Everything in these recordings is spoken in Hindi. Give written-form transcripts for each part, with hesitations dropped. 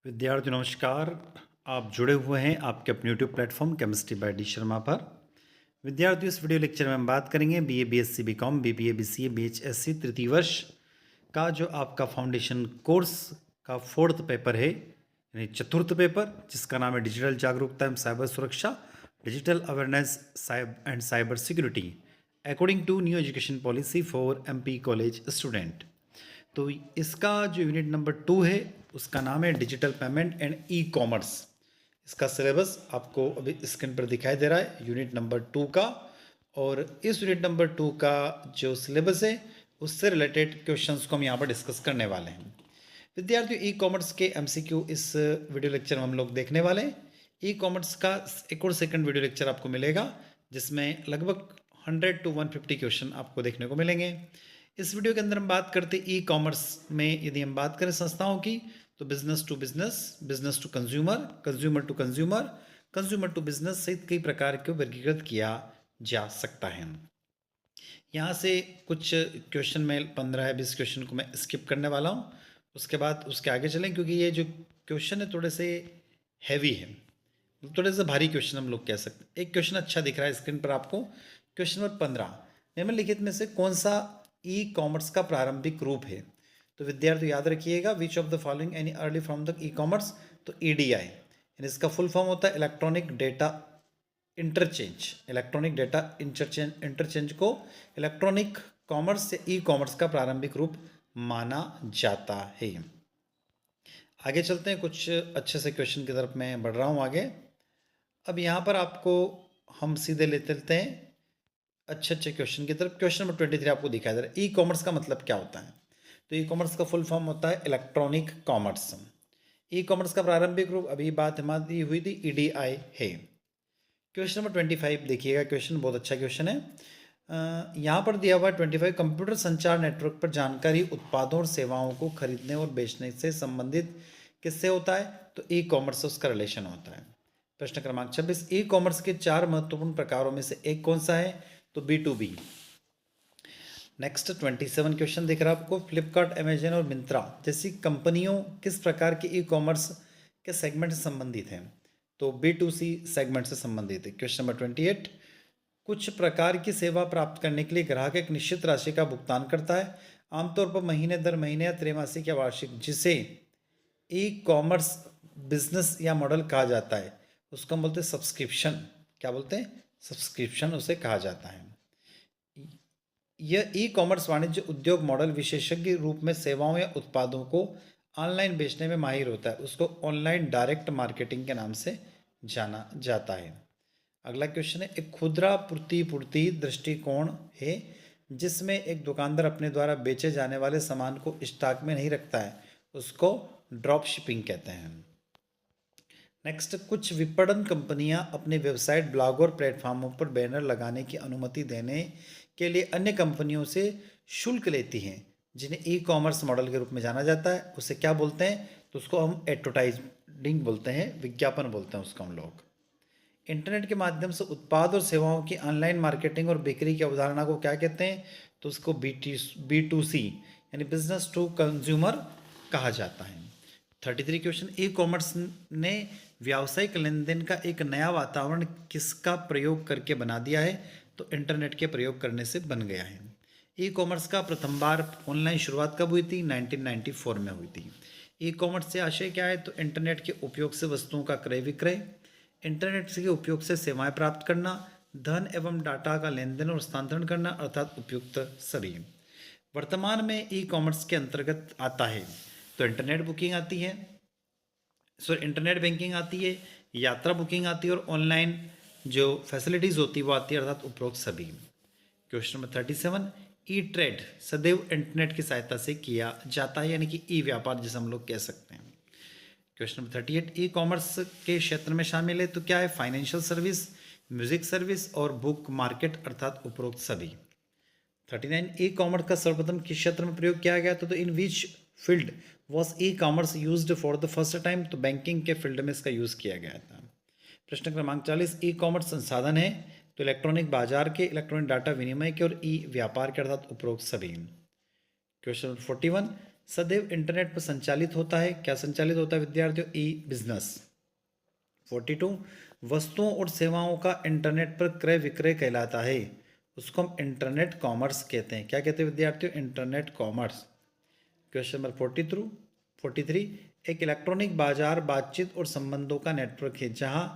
विद्यार्थी नमस्कार। आप जुड़े हुए हैं आपके अपने YouTube platform chemistry by D Sharma पर। विद्यार्थियों, इस वीडियो लेक्चर में हम बात करेंगे BA BSc BCom BBA BCA बीएचएससी तृतीय वर्ष का जो आपका फाउंडेशन कोर्स का फोर्थ पेपर है, यानी चतुर्थ पेपर, जिसका नाम है डिजिटल जागरूकता एवं साइबर सुरक्षा, digital awareness and cyber security according to new education policy for MP college student. तो इसका जो यूनिट नंबर 2 है उसका नाम है digital payment and e commerce. इसका सिलेबस आपको अभी स्क्रीन पर दिखाई दे रहा है, यूनिट नंबर 2 का। और इस यूनिट नंबर 2 का जो सिलेबस है उससे रिलेटेड क्वेश्चंस को हम यहाँ पर डिस्कस करने वाले हैं। विद्यार्थियों, ई कॉमर्स के एमसीक्यू इस वीडियो लेक्चर में हम लोग देखने वाले हैं। ई कॉमर्स का एक और सेकंड वीडियो लेक्चर आपको मिलेगा जिसमें लगभग 100 to 150 क्वेश्चन आपको देखने को मिलेंगे। इस वीडियो के अंदर हम बात करते ई कॉमर्स में, यदि हम बात करें संस्थाओं की, तो business to business, business to consumer, consumer to consumer, consumer to business सहित कई प्रकार के वर्गीकृत किया जा सकता है। यहाँ से कुछ क्वेश्चन में 15 या 20 क्वेश्चन को मैं स्किप करने वाला हूँ, उसके बाद उसके आगे चलें, क्योंकि ये जो क्वेश्चन है थोड़े से हैवी है, थोड़े से भारी क्वेश्चन हम लोग कह सकते हैं। एक क्वेश्चन अच्छा दिख रहा है स्क्रीन पर आपको, क्वेश्चन नंबर 15, निम्नलिखित में से कौन सा ई कॉमर्स का प्रारंभिक रूप है? तो विद्यार्थी याद रखिएगा, which of the following any early from the e commerce, तो ईडीआई, यानी इसका फुल फॉर्म होता है electronic data interchange. Electronic data interchange को इलेक्ट्रॉनिक कॉमर्स या ई कॉमर्स का प्रारंभिक रूप माना जाता है। आगे चलते हैं, कुछ अच्छे से क्वेश्चन की तरफ मैं बढ़ रहा हूँ आगे। अब यहाँ पर आपको हम सीधे लेते लेते हैं अच्छे अच्छे क्वेश्चन की तरफ। क्वेश्चन नंबर 23 आपको दिखाई दे रहा है, ई कॉमर्स का मतलब क्या होता है? तो ई कॉमर्स का फुल फॉर्म होता है इलेक्ट्रॉनिक कॉमर्स। ई कॉमर्स का प्रारंभिक रूप, अभी बात हमारी हुई थी, ईडीआई है। क्वेश्चन नंबर 25 देखिएगा, क्वेश्चन बहुत अच्छा क्वेश्चन है। यहाँ पर दिया हुआ है 25, कंप्यूटर संचार नेटवर्क पर जानकारी उत्पादों और सेवाओं को खरीदने और बेचने से संबंधित किससे होता है? तो ई कॉमर्स से उसका रिलेशन होता है। प्रश्न क्रमांक 26, ई कॉमर्स के 4 महत्वपूर्ण प्रकारों में से एक कौन सा है? तो B2B। नेक्स्ट 27 क्वेश्चन दिख रहा है आपको, फ्लिपकार्ट, अमेजन और मिंत्रा जैसी कंपनियों किस प्रकार के ई कॉमर्स के सेगमेंट से संबंधित हैं? तो B2C सेगमेंट से संबंधित है। क्वेश्चन नंबर 28, कुछ प्रकार की सेवा प्राप्त करने के लिए ग्राहक एक निश्चित राशि का भुगतान करता है, आमतौर पर महीने दर महीने या त्रैमासिक या वार्षिक, जिसे ई कॉमर्स बिजनेस या मॉडल कहा जाता है, उसको हम बोलते हैं सब्सक्रिप्शन। क्या बोलते हैं? सब्सक्रिप्शन उसे कहा जाता है। यह ई कॉमर्स वाणिज्य उद्योग मॉडल विशेषज्ञ रूप में सेवाओं या उत्पादों को ऑनलाइन बेचने में माहिर होता है, उसको ऑनलाइन डायरेक्ट मार्केटिंग के नाम से जाना जाता है। अगला क्वेश्चन है, एक खुदरा प्रतिपूर्ति दृष्टिकोण है जिसमें एक दुकानदार अपने द्वारा बेचे जाने वाले सामान को स्टॉक में नहीं रखता है, उसको ड्रॉप शिपिंग कहते हैं। नेक्स्ट, कुछ विपणन कंपनियां अपने वेबसाइट, ब्लॉग और प्लेटफॉर्मों पर बैनर लगाने की अनुमति देने के लिए अन्य कंपनियों से शुल्क लेती हैं, जिन्हें ई कॉमर्स मॉडल के रूप में जाना जाता है। उसे क्या बोलते हैं? तो उसको हम एडवर्टाइजिंग बोलते हैं, विज्ञापन बोलते हैं उसको हम लोग। इंटरनेट के माध्यम से उत्पाद और सेवाओं की ऑनलाइन मार्केटिंग और बिक्री की अवधारणा को क्या कहते हैं? तो उसको B2C यानी बिजनेस टू कंज्यूमर कहा जाता है। 33 क्वेश्चन, ई कॉमर्स ने व्यावसायिक लेन देन का एक नया वातावरण किसका प्रयोग करके बना दिया है? तो इंटरनेट के प्रयोग करने से बन गया है। ई कॉमर्स का प्रथम बार ऑनलाइन शुरुआत कब हुई थी? 1994 में हुई थी। ई कॉमर्स से आशय क्या है? तो इंटरनेट के उपयोग से वस्तुओं का क्रय विक्रय, इंटरनेट के उपयोग से सेवाएं प्राप्त करना, धन एवं डाटा का लेन देन और हस्तांतरण करना, अर्थात उपयुक्त सभी। वर्तमान में ई कॉमर्स के अंतर्गत आता है तो इंटरनेट बुकिंग आती है, इंटरनेट बैंकिंग आती है, यात्रा बुकिंग आती है, और ऑनलाइन जो फैसिलिटीज़ होती है वो आती है, अर्थात उपरोक्त सभी। क्वेश्चन नंबर 37, ई ट्रेड सदैव इंटरनेट की सहायता से किया जाता है, यानी कि ई व्यापार जिसे हम लोग कह सकते हैं। क्वेश्चन नंबर 38, ई कॉमर्स के क्षेत्र में शामिल है तो क्या है? फाइनेंशियल सर्विस, म्यूजिक सर्विस और बुक मार्केट, अर्थात उपरोक्त सभी। 39, ई कॉमर्स का सर्वप्रथम किस क्षेत्र में प्रयोग किया गया? तो in which field was e commerce used for the first time? तो बैंकिंग के फील्ड में इसका यूज़ किया गया था। प्रश्न क्रमांक 40, ई कॉमर्स संसाधन है तो इलेक्ट्रॉनिक बाजार के, इलेक्ट्रॉनिक डाटा विनिमय के और ई व्यापार के, अर्थात उपरोक्त सभी। क्वेश्चन नंबर 41, सदैव इंटरनेट पर संचालित होता है। क्या संचालित होता है विद्यार्थियों? ई बिजनेस। 42 वस्तुओं और सेवाओं का इंटरनेट पर क्रय विक्रय कहलाता है, उसको हम इंटरनेट कॉमर्स कहते हैं। क्या कहते हैं विद्यार्थियों? Internet commerce. क्वेश्चन नंबर 43 एक इलेक्ट्रॉनिक बाजार बातचीत और संबंधों का नेटवर्क है जहां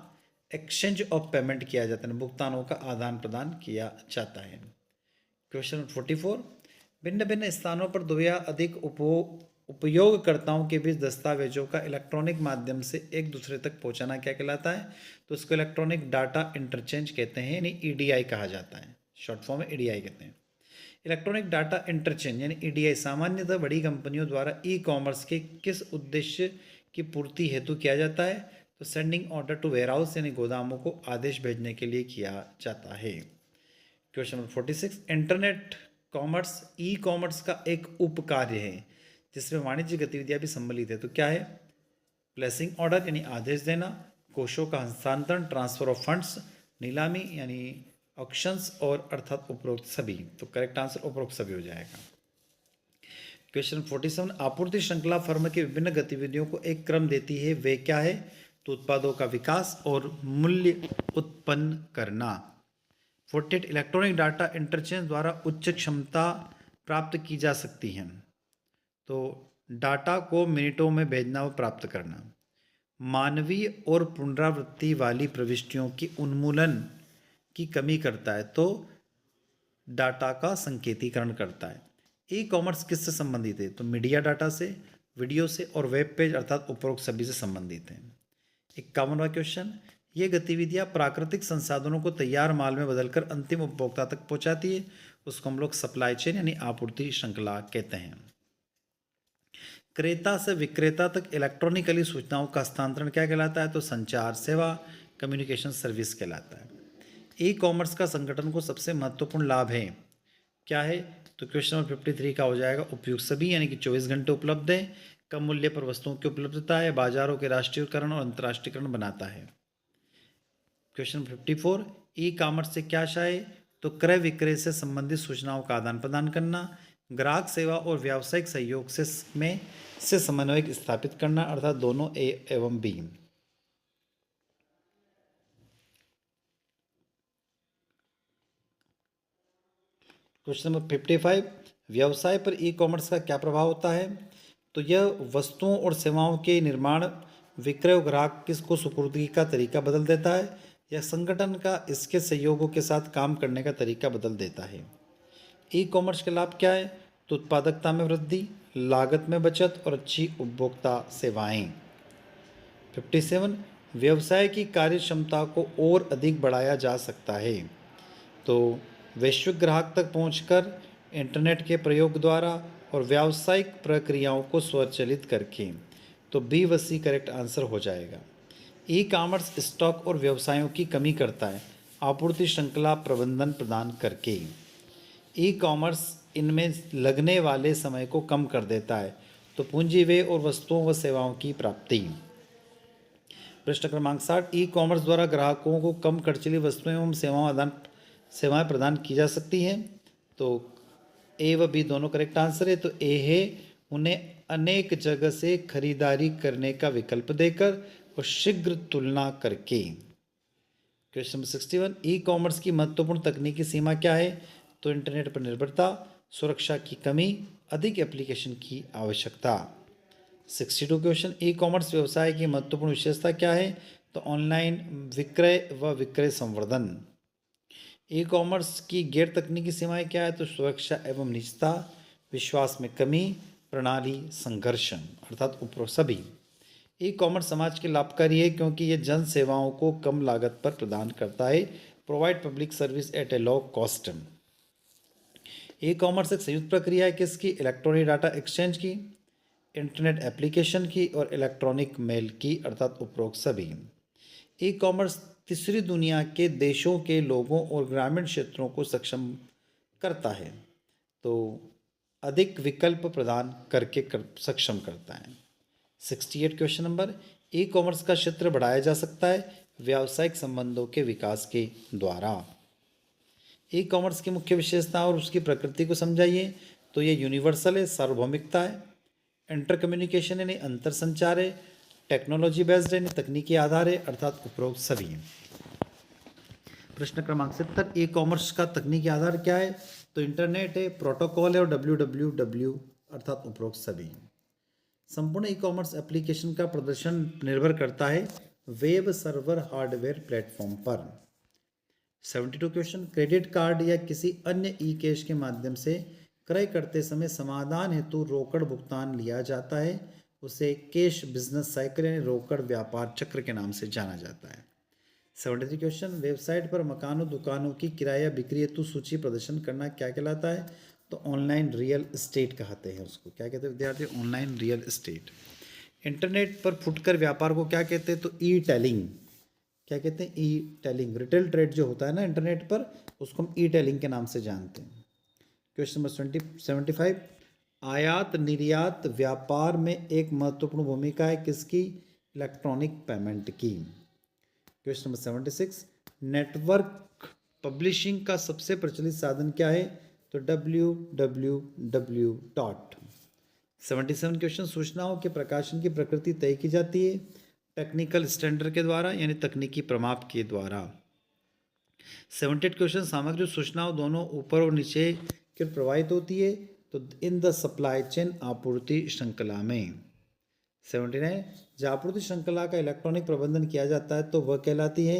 एक्सचेंज ऑफ पेमेंट किया जाता है, भुगतानों का आदान प्रदान किया जाता है। क्वेश्चन नंबर 44 भिन्न भिन्न स्थानों पर दो या अधिक उपयोगकर्ताओं के बीच दस्तावेजों का इलेक्ट्रॉनिक माध्यम से एक दूसरे तक पहुंचाना क्या कहलाता है? तो उसको इलेक्ट्रॉनिक डाटा इंटरचेंज कहते हैं, यानी ईडीआई कहा जाता है, शॉर्ट फॉर्म में ईडीआई कहते हैं। इलेक्ट्रॉनिक डाटा इंटरचेंज यानी ईडीआई सामान्यतः बड़ी कंपनियों द्वारा ई कॉमर्स के किस उद्देश्य की पूर्ति हेतु किया जाता है? तो सेंडिंग ऑर्डर टू वेयरहाउस यानी गोदामों को आदेश भेजने के लिए किया जाता है। Question number 46 internet commerce e commerce का एक उप कार्य है जिसमें वाणिज्य गतिविधियां भी सम्मिलित है, तो क्या है? प्लेसिंग ऑर्डर यानी आदेश देना, कोषों का हस्तांतरण ट्रांसफर ऑफ फंड्स, नीलामी यानी ऑक्शंस और अर्थात उपरोक्त सभी। तो करेक्ट आंसर उपरोक्त सभी हो जाएगा। क्वेश्चन 47 आपूर्ति श्रृंखला फर्म की विभिन्न गतिविधियों को एक क्रम देती है, वे क्या है? तो उत्पादों का विकास और मूल्य उत्पन्न करना। 48 इलेक्ट्रॉनिक डाटा इंटरचेंज द्वारा उच्च क्षमता प्राप्त की जा सकती है, तो डाटा को मिनटों में भेजना व प्राप्त करना। मानवीय और पुनरावृत्ति वाली प्रविष्टियों की उन्मूलन की कमी करता है, तो डाटा का संकेतीकरण करता है। ई कॉमर्स किससे संबंधित है? तो मीडिया डाटा से, वीडियो से और वेब पेज अर्थात उपरोक्त सभी से संबंधित है। 51वां क्वेश्चन ये गतिविधियां प्राकृतिक संसाधनों को तैयार माल में बदलकर अंतिम उपभोक्ता तक पहुंचाती है, उसको हम लोग सप्लाई चेन यानी आपूर्ति श्रृंखला कहते हैं। क्रेता से विक्रेता तक इलेक्ट्रॉनिकली सूचनाओं का हस्तांतरण क्या कहलाता है? तो संचार सेवा कम्युनिकेशन सर्विस कहलाता है। ई कॉमर्स का संगठन को सबसे महत्वपूर्ण लाभ है, क्या है? तो क्वेश्चन नंबर 53 का हो जाएगा उपयुक्त सभी, यानी कि 24 घंटे उपलब्ध है, कम मूल्य पर वस्तुओं की उपलब्धता है, बाजारों के राष्ट्रीयकरण और अंतर्राष्ट्रीयकरण बनाता है। क्वेश्चन नंबर 54 ई कॉमर्स से क्या आशय है? तो क्रय विक्रय से संबंधित सूचनाओं का आदान प्रदान करना, ग्राहक सेवा और व्यावसायिक सहयोग से समन्वय स्थापित करना, अर्थात दोनों ए एवं बी। क्वेश्चन नंबर 55 व्यवसाय पर ई कॉमर्स का क्या प्रभाव होता है? तो यह वस्तुओं और सेवाओं के निर्माण, विक्रय और ग्राहक किसको सुपुर्दगी का तरीका बदल देता है, या संगठन का इसके सहयोगों के साथ काम करने का तरीका बदल देता है। ई कॉमर्स के लाभ क्या है? तो उत्पादकता में वृद्धि, लागत में बचत और अच्छी उपभोक्ता सेवाएं। 57 व्यवसाय की कार्यक्षमता को और अधिक बढ़ाया जा सकता है, तो वैश्विक ग्राहक तक पहुंचकर इंटरनेट के प्रयोग द्वारा और व्यावसायिक प्रक्रियाओं को स्वचालित करके। तो बी व सी करेक्ट आंसर हो जाएगा। ई कॉमर्स स्टॉक और व्यवसायों की कमी करता है, आपूर्ति श्रृंखला प्रबंधन प्रदान करके। ई कॉमर्स इनमें लगने वाले समय को कम कर देता है, तो पूंजी व्यय और वस्तुओं व सेवाओं की प्राप्ति। प्रश्न क्रमांक 60 ई कॉमर्स द्वारा ग्राहकों को कम खर्चीली वस्तुएं एवं सेवाएं प्रदान की जा सकती हैं, तो ए व बी दोनों करेक्ट आंसर है। तो ए है उन्हें अनेक जगह से खरीदारी करने का विकल्प देकर और शीघ्र तुलना करके। क्वेश्चन नंबर 61 ई कॉमर्स की महत्वपूर्ण तकनीकी सीमा क्या है? तो इंटरनेट पर निर्भरता, सुरक्षा की कमी, अधिक एप्लीकेशन की आवश्यकता। 62 क्वेश्चन ई कॉमर्स व्यवसाय की महत्वपूर्ण विशेषता क्या है? तो ऑनलाइन विक्रय व विक्रय संवर्धन। ई कॉमर्स की गैर तकनीकी सीमाएं क्या है? तो सुरक्षा एवं निजता, विश्वास में कमी, प्रणाली संघर्षण, अर्थात उपरोक्त सभी। ई कॉमर्स समाज के लाभकारी है क्योंकि यह जन सेवाओं को कम लागत पर प्रदान करता है, प्रोवाइड पब्लिक सर्विस एट ए लो कॉस्ट। ई कॉमर्स एक संयुक्त प्रक्रिया है किसकी? इलेक्ट्रॉनिक डाटा एक्सचेंज की, इंटरनेट एप्लीकेशन की और इलेक्ट्रॉनिक मेल की, अर्थात उपरोक्त सभी। ई कॉमर्स तीसरी दुनिया के देशों के लोगों और ग्रामीण क्षेत्रों को सक्षम करता है, तो अधिक विकल्प प्रदान करके सक्षम करता है। 68 क्वेश्चन नंबर ई कॉमर्स का क्षेत्र बढ़ाया जा सकता है व्यावसायिक संबंधों के विकास के द्वारा। ई कॉमर्स की मुख्य विशेषता और उसकी प्रकृति को समझाइए। तो ये यूनिवर्सल है, सार्वभौमिकता है, इंटर कम्युनिकेशन यानी अंतर संचार है, टेक्नोलॉजी बेस्ड यानी तकनीकी आधार है, अर्थात उपरोक्त सभी हैं। प्रश्न क्रमांक 70, ई कॉमर्स का तकनीकी आधार क्या है? तो इंटरनेट है, प्रोटोकॉल है और www अर्थात उपरोक्त सभी। संपूर्ण ई कॉमर्स एप्लीकेशन का प्रदर्शन निर्भर करता है वेब सर्वर हार्डवेयर प्लेटफॉर्म पर। 72 क्वेश्चन, क्रेडिट कार्ड या किसी अन्य ई कैश के माध्यम से क्रय करते समय समाधान हेतु रोकड़ भुगतान लिया जाता है, उसे कैश बिजनेस साइकिल यानी रोकड़ व्यापार चक्र के नाम से जाना जाता है। 73 क्वेश्चन, वेबसाइट पर मकानों दुकानों की किराया बिक्री हेतु सूची प्रदर्शन करना क्या कहलाता है? तो ऑनलाइन रियल एस्टेट कहते हैं उसको। क्या कहते हैं विद्यार्थी? Online real estate. इंटरनेट पर फुटकर व्यापार को क्या कहते हैं? तो ई टेलिंग। क्या कहते हैं? ई टेलिंग। रिटेल ट्रेड जो होता है ना इंटरनेट पर, उसको हम ई टेलिंग के नाम से जानते हैं। क्वेश्चन नंबर 75, आयात निर्यात व्यापार में एक महत्वपूर्ण भूमिका है किसकी? इलेक्ट्रॉनिक पेमेंट की। क्वेश्चन नंबर 76, नेटवर्क पब्लिशिंग का सबसे प्रचलित साधन क्या है? तो www डॉट। 77 क्वेश्चन, सूचनाओं के प्रकाशन की प्रकृति तय की जाती है टेक्निकल स्टैंडर्ड के द्वारा यानी तकनीकी प्रमाप के द्वारा। 78 क्वेश्चन, सामग्री सूचनाओं दोनों ऊपर और नीचे की प्रवाहित होती है तो इन द सप्लाई चेन आपूर्ति श्रृंखला में। 79, जब आपूर्ति श्रृंखला का इलेक्ट्रॉनिक प्रबंधन किया जाता है तो वह कहलाती है,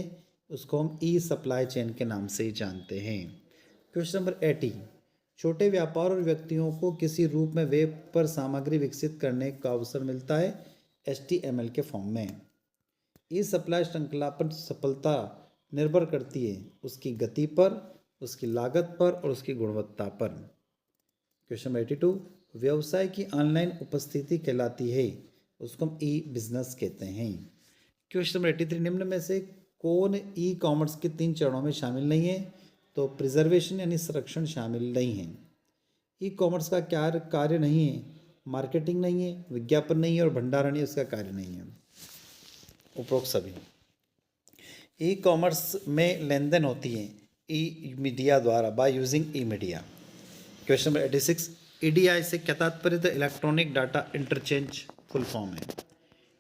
उसको हम ई सप्लाई चेन के नाम से ही जानते हैं। क्वेश्चन नंबर 80, छोटे व्यापार और व्यक्तियों को किसी रूप में वेब पर सामग्री विकसित करने का अवसर मिलता है HTML के फॉर्म में। ई सप्लाई श्रृंखला पर सफलता निर्भर करती है उसकी गति पर, उसकी लागत पर और उसकी गुणवत्ता पर। क्वेश्चन नंबर 82, व्यवसाय की ऑनलाइन उपस्थिति कहलाती है, उसको हम ई बिजनेस कहते हैं। क्वेश्चन नंबर 83, निम्न में से कौन ई कॉमर्स के 3 चरणों में शामिल नहीं है? तो प्रिजर्वेशन यानी संरक्षण शामिल नहीं है। ई कॉमर्स का क्या कार्य नहीं है? मार्केटिंग नहीं है, विज्ञापन नहीं है और भंडारण ही उसका कार्य नहीं है, उपरोक्त सभी। ई कॉमर्स में लेन देन होती है ई मीडिया द्वारा, by using E media. Question number 86, EDI से क्या तात्पर्य? तो electronic data interchange full form है।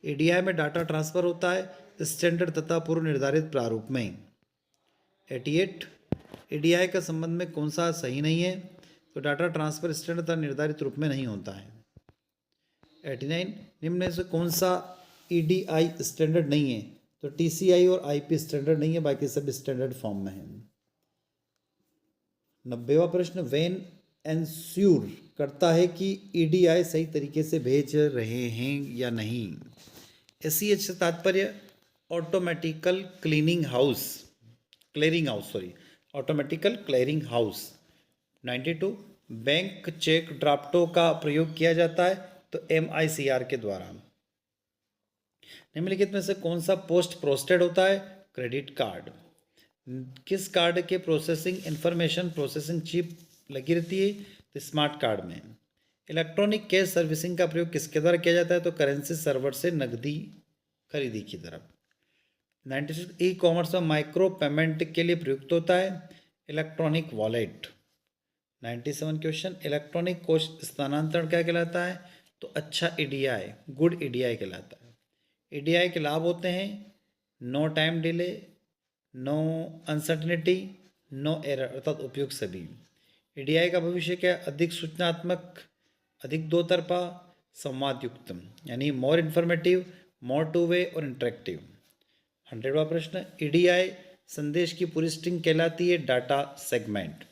EDI में डाटा ट्रांसफर होता है स्टैंडर्ड तथा पूर्व निर्धारित प्रारूप में। 88, EDI का संबंध में कौन सा सही नहीं है? तो डाटा ट्रांसफर स्टैंडर्ड तथा निर्धारित रूप में नहीं होता है। 89, निम्न में से कौन सा EDI स्टैंडर्ड नहीं है? तो TCI और IP स्टैंडर्ड नहीं है, बाकी सब स्टैंडर्ड फॉर्म में है। 90वां प्रश्न, वेन एंश्योर करता है कि EDI सही तरीके से भेज रहे हैं या नहीं? SCH से तात्पर्य automatical cleaning house, automatical clearing house. 92, bank cheque ड्राफ्टों का प्रयोग किया जाता है तो MICR के द्वारा। निम्नलिखित में से कौन सा पोस्ट प्रोस्टेड होता है? Credit card. किस कार्ड के प्रोसेसिंग इंफॉर्मेशन प्रोसेसिंग चिप लगी रहती है? तो स्मार्ट कार्ड में। इलेक्ट्रॉनिक कैश सर्विसिंग का प्रयोग किसके द्वारा किया जाता है? तो करेंसी सर्वर से नकदी खरीदी की तरफ। 96, ई कॉमर्स में माइक्रो पेमेंट के लिए प्रयुक्त होता है इलेक्ट्रॉनिक वॉलेट। 97 क्वेश्चन, इलेक्ट्रॉनिक कोष स्थानांतरण क्या कहलाता है? तो अच्छा EDI, गुड EDI कहलाता है। EDI के लाभ होते हैं no time delay, no uncertainty, no error अर्थात उपयुक्त सभी। EDI का भविष्य क्या? अधिक सूचनात्मक, अधिक दो तरफा, संवाद युक्त यानी more informative, more two way और इंटरेक्टिव। 100वां प्रश्न, EDI संदेश की पूरी स्ट्रिंग कहलाती है डाटा सेगमेंट।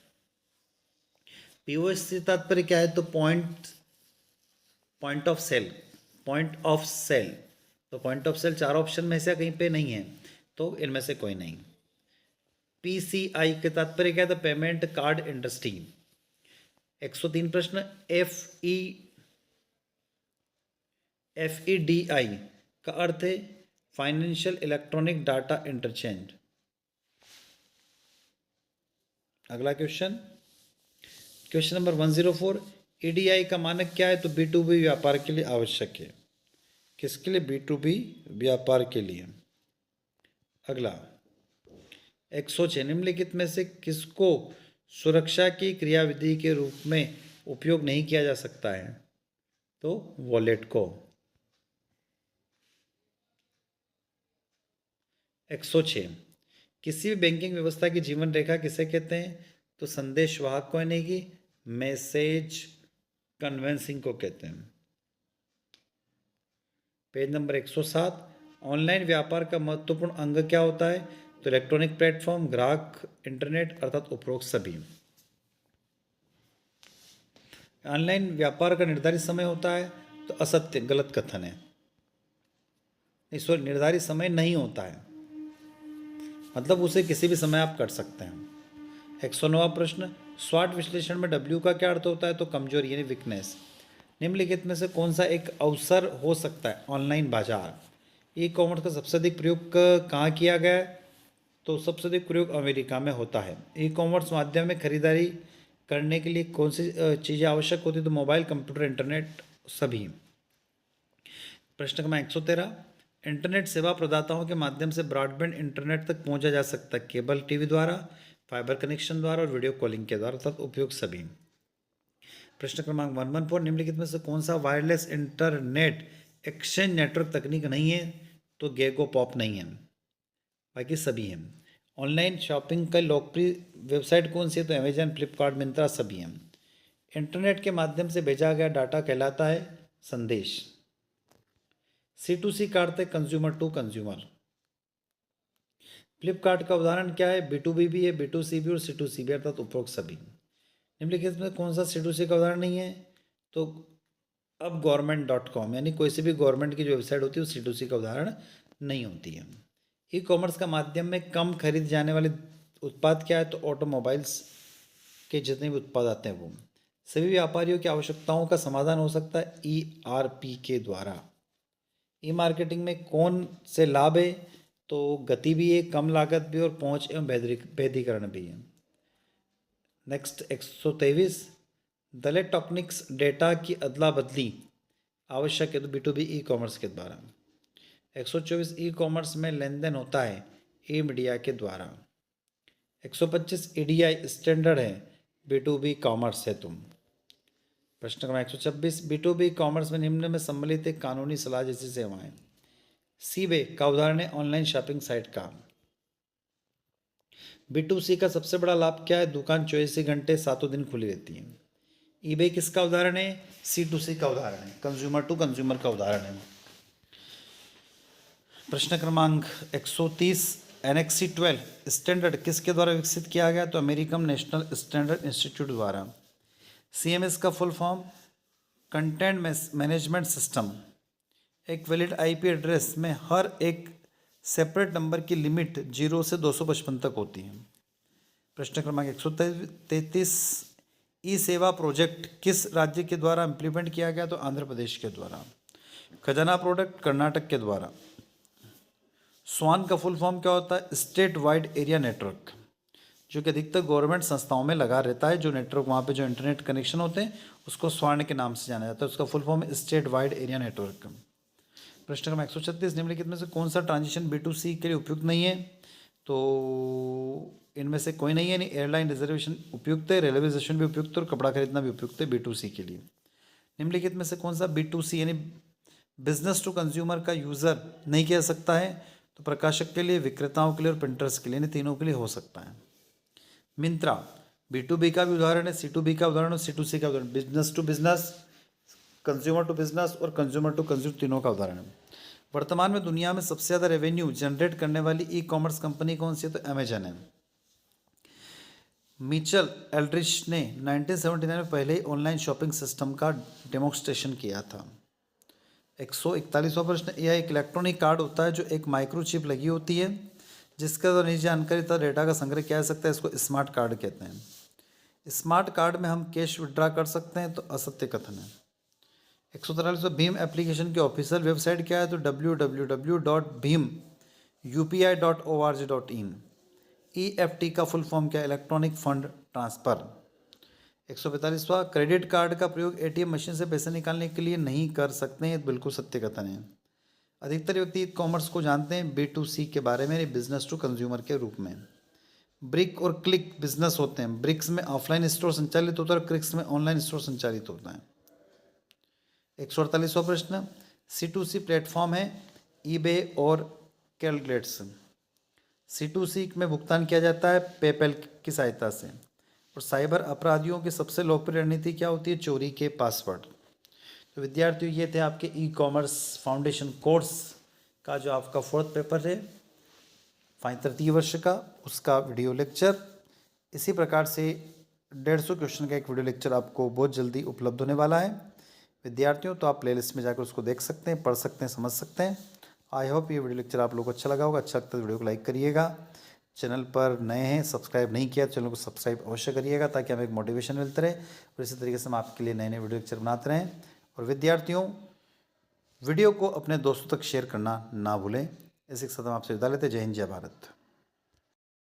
POS से तात्पर्य क्या है? तो पॉइंट ऑफ सेल, तो पॉइंट ऑफ सेल 4 ऑप्शन में से कहीं पे नहीं है, तो इनमें से कोई नहीं। PCI के तात्पर्य क्या है? तो पेमेंट कार्ड इंडस्ट्री। 103 प्रश्न, FEDI का अर्थ है फाइनेंशियल इलेक्ट्रॉनिक डाटा इंटरचेंज। अगला क्वेश्चन नंबर 104, EDI का मानक क्या है? तो B2B व्यापार के लिए आवश्यक है। किसके लिए? B2B व्यापार के लिए। अगला 106, निम्नलिखित में से किसको सुरक्षा की क्रियाविधि के रूप में उपयोग नहीं किया जा सकता है? तो वॉलेट को। 106, किसी भी बैंकिंग व्यवस्था की जीवन रेखा किसे कहते हैं? तो संदेश वाहक को यानी कि मैसेज कन्वेंसिंग को कहते हैं। पेज नंबर 107, ऑनलाइन व्यापार का महत्वपूर्ण अंग क्या होता है? तो इलेक्ट्रॉनिक प्लेटफॉर्म, ग्राहक, इंटरनेट अर्थात उपरोक्त सभी। ऑनलाइन व्यापार का निर्धारित समय होता है? तो असत्य, गलत कथन है। नहीं सॉरी, निर्धारित समय नहीं होता है, मतलब उसे किसी भी समय आप कर सकते हैं। 109वां प्रश्न, स्वाट विश्लेषण में W का क्या अर्थ होता है? तो कमजोरी यानी वीकनेस। निम्नलिखित में से कौन सा एक अवसर हो सकता है? ऑनलाइन बाजार। ई कॉमर्स का सबसे अधिक प्रयोग कहाँ किया गया है? तो सबसे अधिक प्रयोग अमेरिका में होता है। ई कॉमर्स माध्यम में खरीदारी करने के लिए कौन सी चीज़ें आवश्यक होती है? तो मोबाइल, कंप्यूटर, इंटरनेट सभी। प्रश्न क्रमांक 113, इंटरनेट सेवा प्रदाताओं के माध्यम से ब्रॉडबैंड इंटरनेट तक पहुंचा जा सकता है केबल टीवी द्वारा, फाइबर कनेक्शन द्वारा और वीडियो कॉलिंग के द्वारा, अर्थात उपयोग सभी। प्रश्न क्रमांक 114, निम्नलिखित में से कौन सा वायरलेस इंटरनेट एक्सचेंज नेटवर्क तकनीक नहीं है? तो गेगो पॉप नहीं है, बाकी सभी हैं। ऑनलाइन शॉपिंग का लोकप्रिय वेबसाइट कौन सी है? तो अमेजन, फ्लिपकार्ट, मिंत्रा सभी हैं। इंटरनेट के माध्यम से भेजा गया डाटा कहलाता है संदेश। C2C का अर्थ है कंज्यूमर टू कंज्यूमर। फ्लिपकार्ट का उदाहरण क्या है? B2B भी है, B2C भी और C2C भी, अर्थात उपरोक्त सभी। निम्नलिखित में कौन सा C2C का उदाहरण नहीं है? तो अब government.com, यानी कोई सी भी गवर्नमेंट की जो वेबसाइट होती है वो C2C का उदाहरण नहीं होती है। ई कॉमर्स का माध्यम में कम खरीद जाने वाले उत्पाद क्या है? तो ऑटोमोबाइल्स के जितने भी उत्पाद आते हैं वो। सभी व्यापारियों की आवश्यकताओं का समाधान हो सकता है ERP के द्वारा। ई मार्केटिंग में कौन से लाभ है? तो गति भी है, कम लागत भी और पहुंच एवं वैधीकरण भी है। नेक्स्ट 123, इलेक्ट्रॉनिक्स डेटा की अदला बदली आवश्यक है? तो B2B ई कॉमर्स के द्वारा। 124, ई कॉमर्स में लेन देन होता है ई मीडिया के द्वारा। 125, EDI स्टैंडर्ड है B2B कॉमर्स है तुम। प्रश्न क्रमांक 126, B2B कॉमर्स में निम्न में सम्मिलित एक कानूनी सलाह जैसी सेवाएं। सीबे का उदाहरण है ऑनलाइन शॉपिंग साइट का। B2C का सबसे बड़ा लाभ क्या है? दुकान 24 घंटे 7 दिन खुली रहती है। ईबे किसका उदाहरण है? C2C का उदाहरण है, कंज्यूमर टू कंज्यूमर का उदाहरण है। प्रश्न क्रमांक 130, NXC 12 स्टैंडर्ड किसके द्वारा विकसित किया गया? तो अमेरिकन नेशनल स्टैंडर्ड इंस्टीट्यूट द्वारा। CMS का full form content management system. एक वैलिड IP एड्रेस में हर एक सेपरेट नंबर की लिमिट 0 से 255 तक होती है। प्रश्न क्रमांक 133, ई सेवा प्रोजेक्ट किस राज्य के द्वारा इम्प्लीमेंट किया गया? तो आंध्र प्रदेश के द्वारा। खजाना प्रोडक्ट कर्नाटक के द्वारा। स्वान का फुल फॉर्म क्या होता है? स्टेट वाइड एरिया नेटवर्क, जो कि अधिकतर गवर्नमेंट संस्थाओं में लगा रहता है। जो नेटवर्क वहाँ पे जो इंटरनेट कनेक्शन होते हैं उसको स्वान के नाम से जाना जाता है, उसका फुल फॉर्म है स्टेट वाइड एरिया नेटवर्क। प्रश्न क्रमांक 136, निम्नलिखित में से कौन सा ट्रांजिशन B2C के लिए उपयुक्त नहीं है? तो इनमें से कोई नहीं है। नहीं, एयरलाइन रिजर्वेशन उपयुक्त है, रेलवे स्टेशन भी उपयुक्त है और कपड़ा खरीदना भी उपयुक्त है B2C के लिए। निम्नलिखित में से कौन सा B2C यानी बिजनेस टू कंज्यूमर का यूज़र नहीं किया सकता है? तो प्रकाशक के लिए, विक्रेताओं के लिए और प्रिंटर्स के लिए, यानी तीनों के लिए हो सकता है। मिंत्रा B2B का भी उदाहरण है, C2B का उदाहरण और C2C का उदाहरण। Business to business, consumer to business और कंज्यूमर टू कंज्यूमर तीनों का उदाहरण है। वर्तमान में दुनिया में सबसे ज़्यादा रेवेन्यू जनरेट करने वाली ई कॉमर्स कंपनी कौन सी है? तो अमेजन है। मिचेल एल्ड्रिच ने 1979 में पहले ही ऑनलाइन शॉपिंग सिस्टम का डेमोन्स्ट्रेशन किया था। 141वां प्रश्न, यह एक इलेक्ट्रॉनिक कार्ड होता है जो एक माइक्रोचिप लगी होती है, जिसके द्वारा निजी जानकारी तथा डेटा का संग्रह किया जा सकता है। इसको स्मार्ट कार्ड कहते हैं। स्मार्ट कार्ड में हम कैश विड्रा कर सकते हैं, तो असत्य कथन है। 143वां, भीम एप्लीकेशन की ऑफिशियल वेबसाइट क्या है? तो www.bhimupi.org.in। EFT का फुल फॉर्म क्या है? Electronic fund transfer. 145वां, क्रेडिट कार्ड का प्रयोग ATM मशीन से पैसे निकालने के लिए नहीं कर सकते हैं, बिल्कुल सत्य कथन है। अधिकतर व्यक्ति कॉमर्स को जानते हैं B2C के बारे में, बिजनेस टू कंज्यूमर के रूप में। ब्रिक और क्लिक बिजनेस होते हैं। ब्रिक्स में ऑफलाइन स्टोर संचालित होता है और क्लिक्स में ऑनलाइन स्टोर संचालित होता है। 148वां प्रश्न, C2C प्लेटफॉर्म है ईबे और कैलकुलेट्स। C2C में भुगतान किया जाता है पेपैल की सहायता से। और साइबर अपराधियों की सबसे लोकप्रिय रणनीति क्या होती है? चोरी के पासवर्ड। तो विद्यार्थियों, ये थे आपके ई कॉमर्स फाउंडेशन कोर्स का जो आपका 4th पेपर है तृतीय वर्ष का, उसका वीडियो लेक्चर। इसी प्रकार से 150 क्वेश्चन का एक वीडियो लेक्चर आपको बहुत जल्दी उपलब्ध होने वाला है विद्यार्थियों। तो आप प्लेलिस्ट में जाकर उसको देख सकते हैं, पढ़ सकते हैं, समझ सकते हैं। आई होप ये वीडियो लेक्चर आप लोगों को अच्छा लगा होगा। अच्छा लगता है तो वीडियो को लाइक करिएगा। चैनल पर नए हैं, सब्सक्राइब नहीं किया, चैनल को सब्सक्राइब अवश्य करिएगा ताकि हमें एक मोटिवेशन मिलता रहे और इसी तरीके से हम आपके लिए नए नए वीडियो लेक्चर बनाते रहें। और विद्यार्थियों, वीडियो को अपने दोस्तों तक शेयर करना ना भूलें। इसी के साथ हम आपसे विदा लेते हैं। जय हिंद, जय भारत।